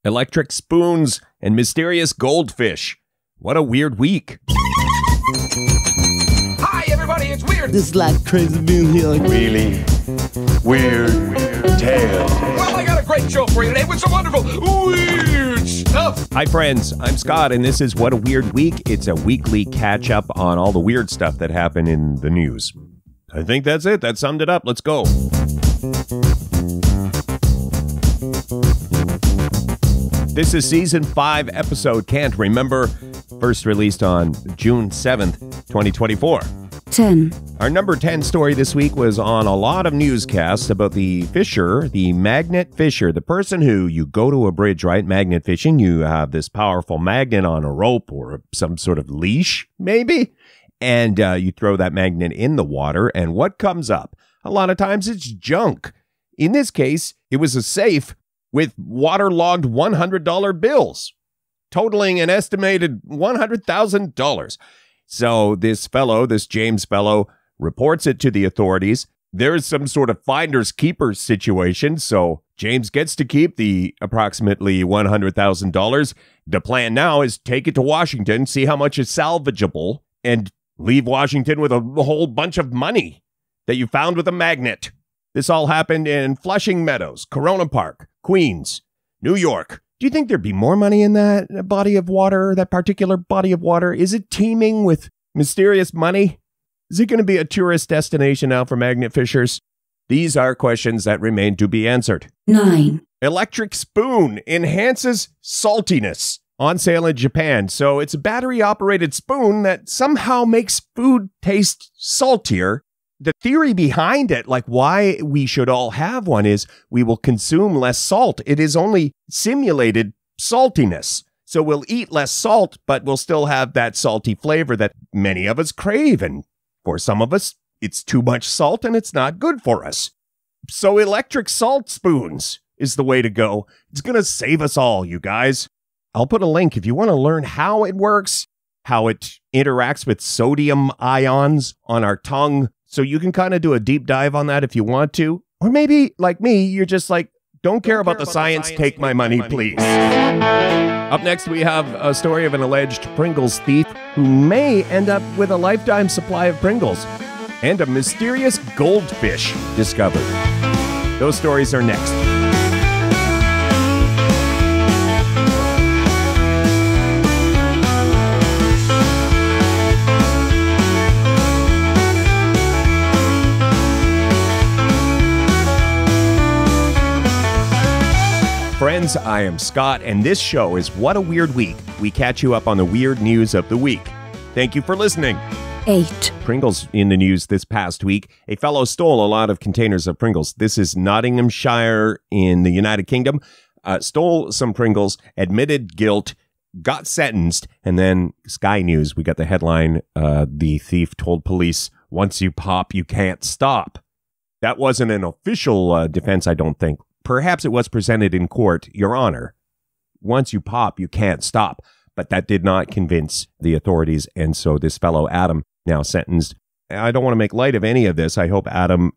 electric spoons, and mysterious goldfish. What a weird week. Hi, everybody, it's Weird. This is like crazy being here. Really weird tales. Well, I got a great show for you today with some wonderful weird stuff. Hi, friends. I'm Scott, and this is What a Weird Week. It's a weekly catch-up on all the weird stuff that happened in the news. I think that's it. That summed it up. Let's go. This is Season 5, Episode Can't Remember, first released on June 7th, 2024. 10. Our number 10 story this week was on a lot of newscasts about the fisher, the magnet fisher, the person who you go to a bridge, right? Magnet fishing, you have this powerful magnet on a rope or some sort of leash, maybe, and you throw that magnet in the water, and what comes up? A lot of times it's junk. In this case, it was a safe with waterlogged $100 bills, totaling an estimated $100,000. So this fellow, this James fellow, reports it to the authorities. There is some sort of finders keepers situation, so James gets to keep the approximately $100,000. The plan now is take it to Washington, see how much is salvageable, and leave Washington with a whole bunch of money that you found with a magnet. This all happened in Flushing Meadows, Corona Park, Queens, New York. Do you think there'd be more money in that body of water, that particular body of water? Is it teeming with mysterious money? Is it going to be a tourist destination now for magnet fishers? These are questions that remain to be answered. 9. Electric spoon enhances saltiness. On sale in Japan. So it's a battery-operated spoon that somehow makes food taste saltier. The theory behind it, like why we should all have one, is we will consume less salt. It is only simulated saltiness. So we'll eat less salt, but we'll still have that salty flavor that many of us crave. And for some of us, it's too much salt and it's not good for us. So electric salt spoons is the way to go. It's going to save us all, you guys. I'll put a link if you want to learn how it works, how it interacts with sodium ions on our tongue. So you can kind of do a deep dive on that if you want to. Or maybe, like me, you're just like, don't care about the science, take my money, please. Up next, we have a story of an alleged Pringles thief who may end up with a lifetime supply of Pringles. And a mysterious goldfish discovered. Those stories are next. Friends, I am Scott, and this show is What a Weird Week. We catch you up on the weird news of the week. Thank you for listening. 8. Pringles in the news this past week. A fellow stole a lot of containers of Pringles. This is Nottinghamshire in the United Kingdom. Stole some Pringles, admitted guilt, got sentenced, and then Sky News, we got the headline, the thief told police, once you pop, you can't stop. That wasn't an official defense, I don't think. Perhaps it was presented in court, Your Honor. Once you pop, you can't stop. But that did not convince the authorities, and so this fellow, Adam, now sentenced. I don't want to make light of any of this. I hope Adam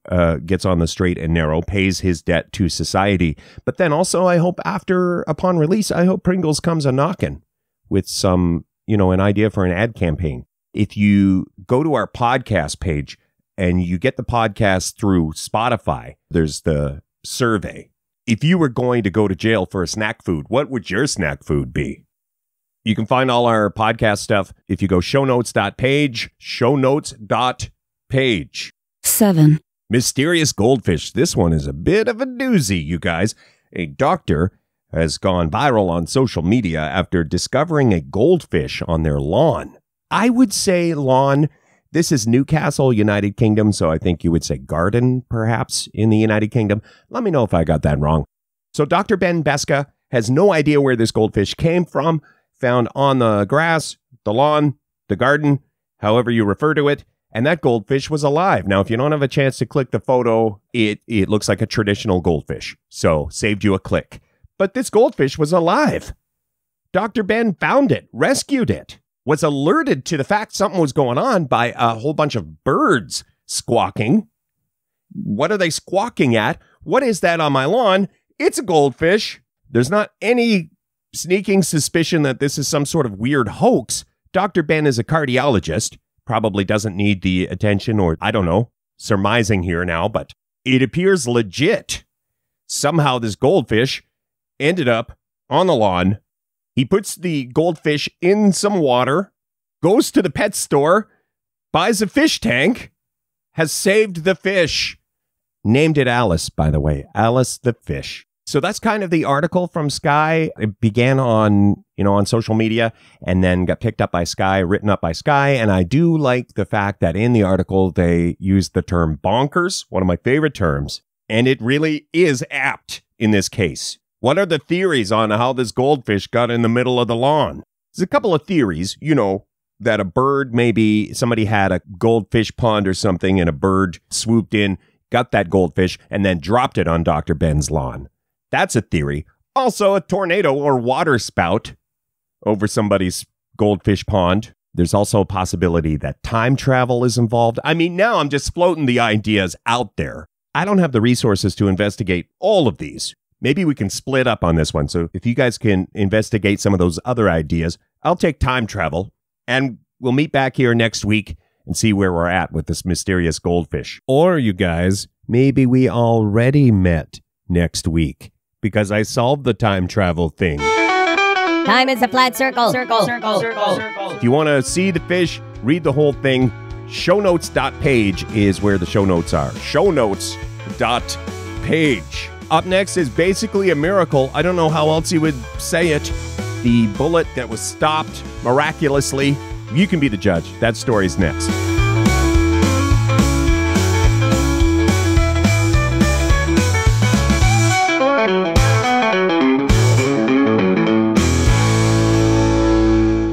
gets on the straight and narrow, pays his debt to society. But then also, I hope upon release, I hope Pringles comes a-knocking with some, an idea for an ad campaign. If you go to our podcast page and you get the podcast through Spotify, there's the survey. If you were going to go to jail for a snack food, what would your snack food be? You can find all our podcast stuff if you go shownotes.page. 7. Mysterious goldfish. This one is a bit of a doozy, you guys. A doctor has gone viral on social media after discovering a goldfish on their lawn. I would say lawn. This is Newcastle, United Kingdom, so I think you would say garden, perhaps, in the United Kingdom. Let me know if I got that wrong. So Dr. Ben Beska has no idea where this goldfish came from, found on the grass, the lawn, the garden, however you refer to it, and that goldfish was alive. Now, if you don't have a chance to click the photo, it looks like a traditional goldfish, so saved you a click. But this goldfish was alive. Dr. Ben found it, rescued it. Was alerted to the fact something was going on by a whole bunch of birds squawking. What are they squawking at? What is that on my lawn? It's a goldfish. There's not any sneaking suspicion that this is some sort of weird hoax. Dr. Ben is a cardiologist, probably doesn't need the attention, or I don't know, surmising here now, but it appears legit. Somehow this goldfish ended up on the lawn. He puts the goldfish in some water, goes to the pet store, buys a fish tank, has saved the fish. Named it Alice, by the way. Alice the fish. So that's kind of the article from Sky. It began on social media and then got picked up by Sky, written up by Sky. And I do like the fact that in the article, they used the term bonkers, one of my favorite terms. And it really is apt in this case. What are the theories on how this goldfish got in the middle of the lawn? There's a couple of theories, that a bird, maybe somebody had a goldfish pond or something and a bird swooped in, got that goldfish, and then dropped it on Dr. Ben's lawn. That's a theory. Also, a tornado or water spout over somebody's goldfish pond. There's also a possibility that time travel is involved. I mean, now I'm just floating the ideas out there. I don't have the resources to investigate all of these. Maybe we can split up on this one. So if you guys can investigate some of those other ideas, I'll take time travel, and we'll meet back here next week and see where we're at with this mysterious goldfish. Or you guys, maybe we already met next week because I solved the time travel thing. Time is a flat circle. Circle. If you want to see the fish, read the whole thing, shownotes.page is where the show notes are. Shownotes.page. Up next is basically a miracle. I don't know how else you would say it. The bullet that was stopped miraculously. You can be the judge. That story's next.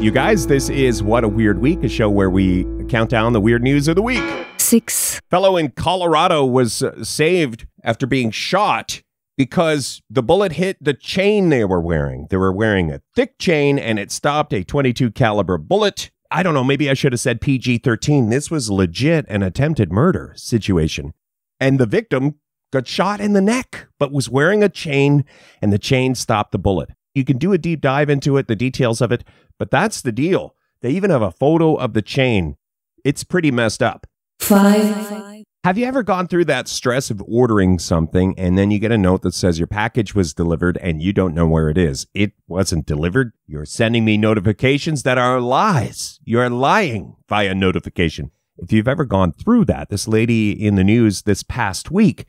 You guys, this is What a Weird Week, a show where we count down the weird news of the week. 6, Fellow in Colorado was saved after being shot because the bullet hit the chain they were wearing. They were wearing a thick chain and it stopped a .22 caliber bullet. I don't know, maybe I should have said PG-13. This was legit an attempted murder situation. And the victim got shot in the neck, but was wearing a chain, and the chain stopped the bullet. You can do a deep dive into it, the details of it, but that's the deal. They even have a photo of the chain. It's pretty messed up. 5, Have you ever gone through that stress of ordering something and then you get a note that says your package was delivered and you don't know where it is? It wasn't delivered. You're sending me notifications that are lies. You're lying via notification. If you've ever gone through that, this lady in the news this past week,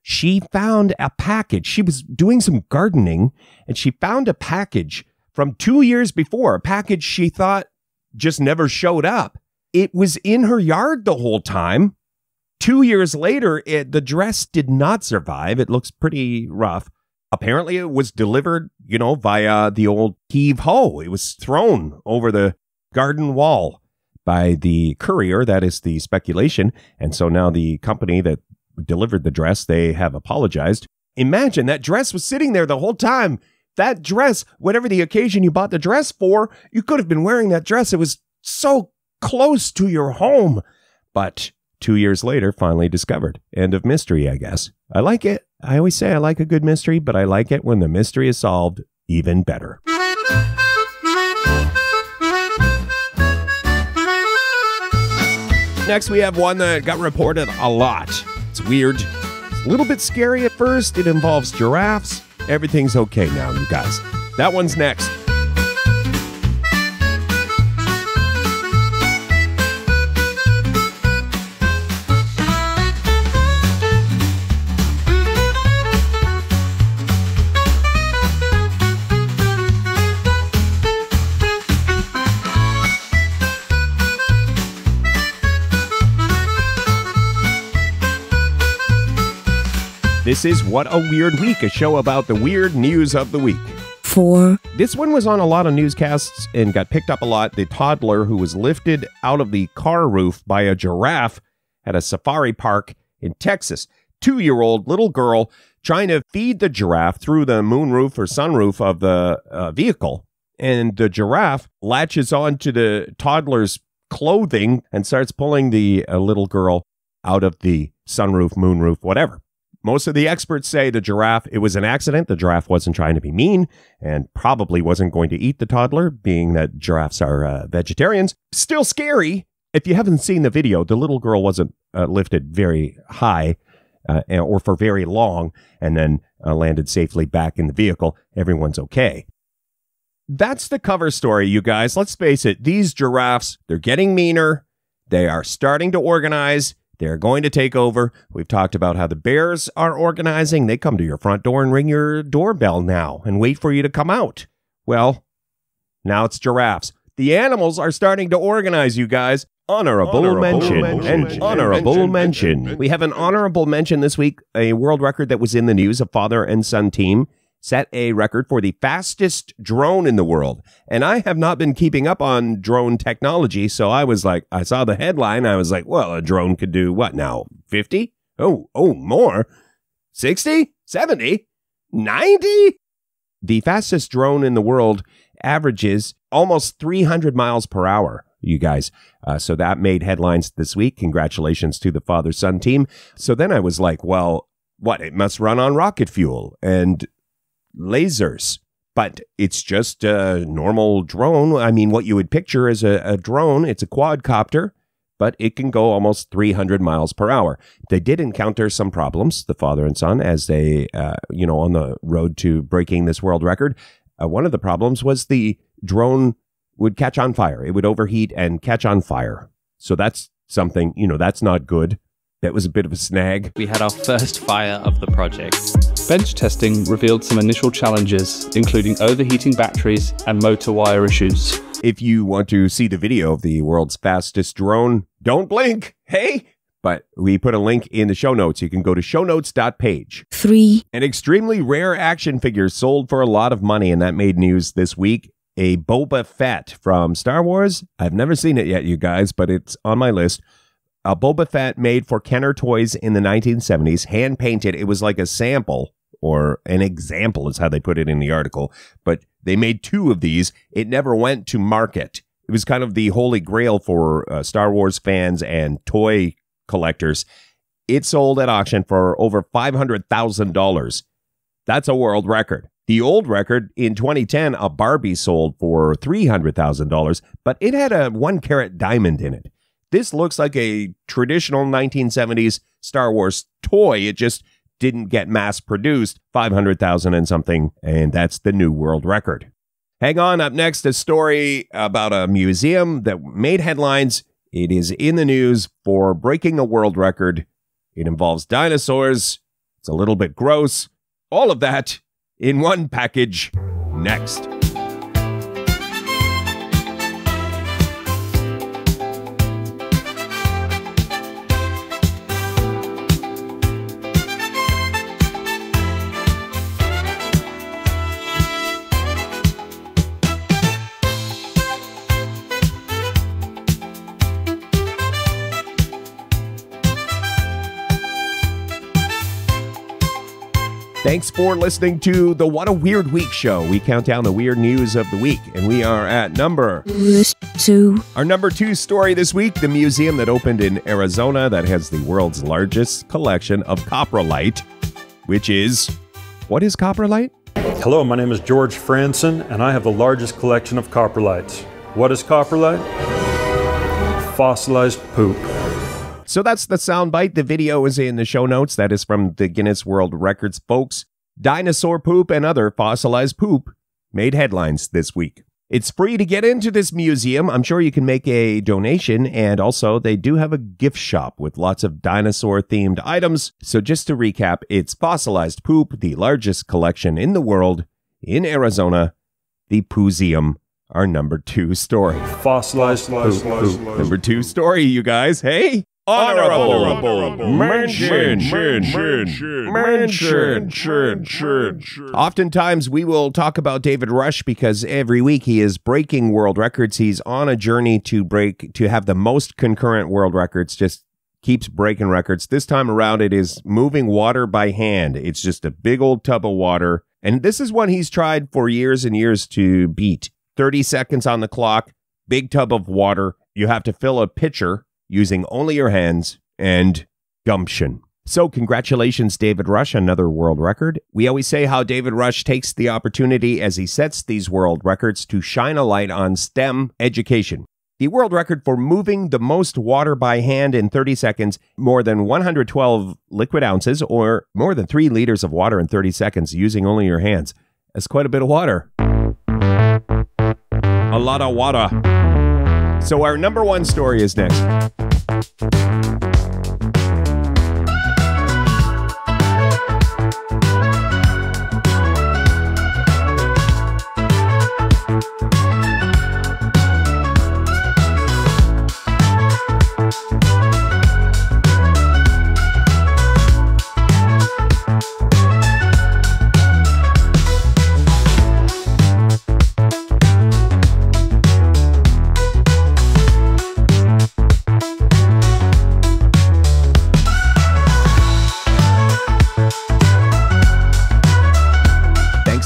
she found a package. She was doing some gardening and she found a package from 2 years before, a package she thought just never showed up. It was in her yard the whole time. 2 years later, the dress did not survive. It looks pretty rough. Apparently, it was delivered, via the old heave-ho. It was thrown over the garden wall by the courier. That is the speculation. And so now the company that delivered the dress, they have apologized. Imagine that dress was sitting there the whole time. That dress, whatever the occasion you bought the dress for, you could have been wearing that dress. It was so close to your home. But 2 years later, finally discovered. End of mystery, I guess. I like it. I always say I like a good mystery, but I like it when the mystery is solved even better. Next, we have one that got reported a lot. It's weird. It's a little bit scary at first. It involves giraffes. Everything's okay now, you guys. That one's next. This is What a Weird Week, a show about the weird news of the week. 4, This one was on a lot of newscasts and got picked up a lot. The toddler who was lifted out of the car roof by a giraffe at a safari park in Texas. 2-year-old little girl trying to feed the giraffe through the moonroof or sunroof of the vehicle. And the giraffe latches onto the toddler's clothing and starts pulling the little girl out of the sunroof, moonroof, whatever. Most of the experts say the giraffe, it was an accident. The giraffe wasn't trying to be mean and probably wasn't going to eat the toddler, being that giraffes are vegetarians. Still scary. If you haven't seen the video, the little girl wasn't lifted very high or for very long and then landed safely back in the vehicle. Everyone's okay. That's the cover story, you guys. Let's face it. These giraffes, they're getting meaner. They are starting to organize. They're going to take over. We've talked about how the bears are organizing. They come to your front door and ring your doorbell now and wait for you to come out. Well, now it's giraffes. The animals are starting to organize, you guys. Honorable mention. We have an honorable mention this week, a world record that was in the news. A father and son team set a record for the fastest drone in the world. And I have not been keeping up on drone technology, so I was like, I saw the headline, I was like, well, a drone could do what now? 50? Oh, more? 60? 70? 90? The fastest drone in the world averages almost 300 miles per hour, you guys. So that made headlines this week. Congratulations to the father-son team. So then I was like, well, what? It must run on rocket fuel and lasers, but it's just a normal drone. I mean, what you would picture as a drone, it's a quadcopter, but it can go almost 300 miles per hour. They did encounter some problems, the father and son, as they, on the road to breaking this world record. One of the problems was the drone would catch on fire. It would overheat and catch on fire. So that's something, that's not good. That was a bit of a snag. We had our first fire of the project. Bench testing revealed some initial challenges, including overheating batteries and motor wire issues. If you want to see the video of the world's fastest drone, don't blink, hey? But we put a link in the show notes. You can go to shownotes.page. 3. An extremely rare action figure sold for a lot of money, and that made news this week. A Boba Fett from Star Wars. I've never seen it yet, you guys, but it's on my list. A Boba Fett made for Kenner Toys in the 1970s, hand-painted. It was like a sample, or an example is how they put it in the article. But they made 2 of these. It never went to market. It was kind of the holy grail for Star Wars fans and toy collectors. It sold at auction for over $500,000. That's a world record. The old record in 2010, a Barbie sold for $300,000, but it had a 1-carat diamond in it. This looks like a traditional 1970s Star Wars toy. It just didn't get mass produced, 500,000 and something, and that's the new world record. Hang on, up next, a story about a museum that made headlines. It is in the news for breaking a world record. It involves dinosaurs. It's a little bit gross. All of that in one package next. Thanks for listening to the What a Weird Week show. We count down the weird news of the week, and we are at number 2. Our number 2 story this week, the museum that opened in Arizona that has the world's largest collection of coprolite, which is, what is coprolite? Hello, my name is George Franson, and I have the largest collection of coprolites. What is coprolite? Fossilized poop. So that's the soundbite. The video is in the show notes. That is from the Guinness World Records, folks. Dinosaur poop and other fossilized poop made headlines this week. It's free to get into this museum. I'm sure you can make a donation. And also, they do have a gift shop with lots of dinosaur-themed items. So just to recap, it's fossilized poop, the largest collection in the world, in Arizona, the Pooseum, our number 2 story. Fossilized poop. Number 2 story, you guys. Hey! Honorable mention. Oftentimes we will talk about David Rush because every week he is breaking world records. He's on a journey to have the most concurrent world records, just keeps breaking records. This time around it is moving water by hand. It's just a big old tub of water. And this is one he's tried for years and years to beat. 30 seconds on the clock, big tub of water. You have to fill a pitcher using only your hands and gumption. So congratulations, David Rush, another world record. We always say how David Rush takes the opportunity as he sets these world records to shine a light on STEM education. The world record for moving the most water by hand in 30 seconds, more than 112 liquid ounces, or more than 3 liters of water in 30 seconds using only your hands. That's quite a bit of water. A lot of water. So our number one story is next.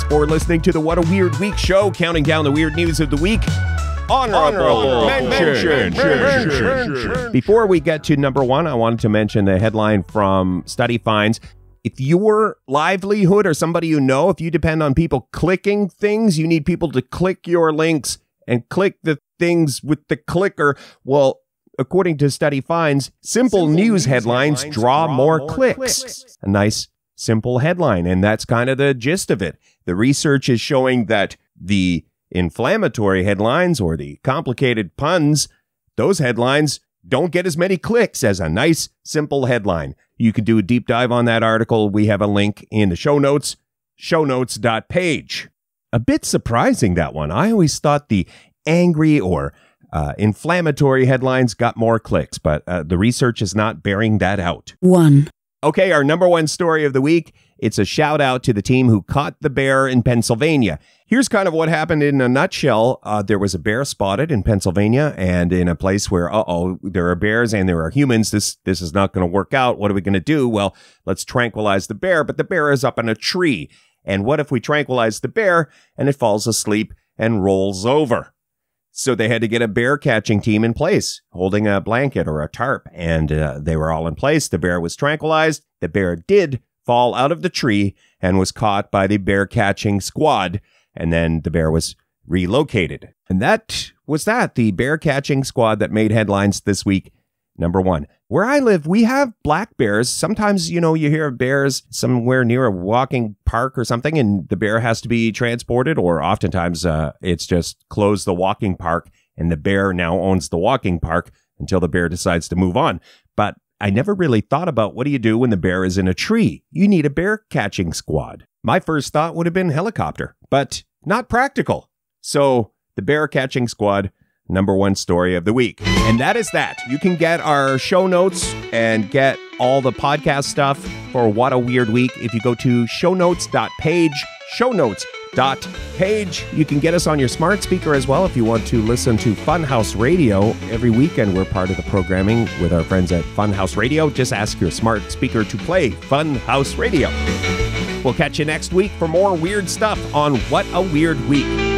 For listening to the What a Weird Week show, counting down the weird news of the week. Honorable mention. Before we get to number one, I wanted to mention the headline from Study Finds. If your livelihood or somebody you know, if you depend on people clicking things, you need people to click your links and click the things with the clicker. Well, according to Study Finds, simple news headlines draw more clicks. A nice simple headline, and that's kind of the gist of it. The research is showing that the inflammatory headlines or the complicated puns, those headlines don't get as many clicks as a nice, simple headline. You can do a deep dive on that article. We have a link in the show notes, shownotes.page. A bit surprising, that one. I always thought the angry or inflammatory headlines got more clicks, but the research is not bearing that out. 1. Okay, our number one story of the week. It's a shout out to the team who caught the bear in Pennsylvania. Here's kind of what happened in a nutshell. There was a bear spotted in Pennsylvania, and in a place where, there are bears and there are humans. This is not going to work out. What are we going to do? Well, let's tranquilize the bear, but the bear is up in a tree. And what if we tranquilize the bear and it falls asleep and rolls over? So they had to get a bear catching team in place, holding a blanket or a tarp, and they were all in place. The bear was tranquilized. The bear did fall out of the tree and was caught by the bear catching squad, and then the bear was relocated. And that was that, the bear catching squad that made headlines this week. Number one. Where I live, we have black bears. Sometimes, you hear of bears somewhere near a walking park or something, and the bear has to be transported, or oftentimes it's just close the walking park, and the bear now owns the walking park until the bear decides to move on. But I never really thought about what do you do when the bear is in a tree? You need a bear catching squad. My first thought would have been helicopter, but not practical. So the bear catching squad, number one story of the week. And that is that. You can get our show notes and get all the podcast stuff for What a Weird Week if you go to shownotes.page, shownotes.page. You can get us on your smart speaker as well if you want to listen to Funhouse Radio. Every weekend we're part of the programming with our friends at Funhouse Radio. Just ask your smart speaker to play Funhouse Radio. We'll catch you next week for more weird stuff on What a Weird Week.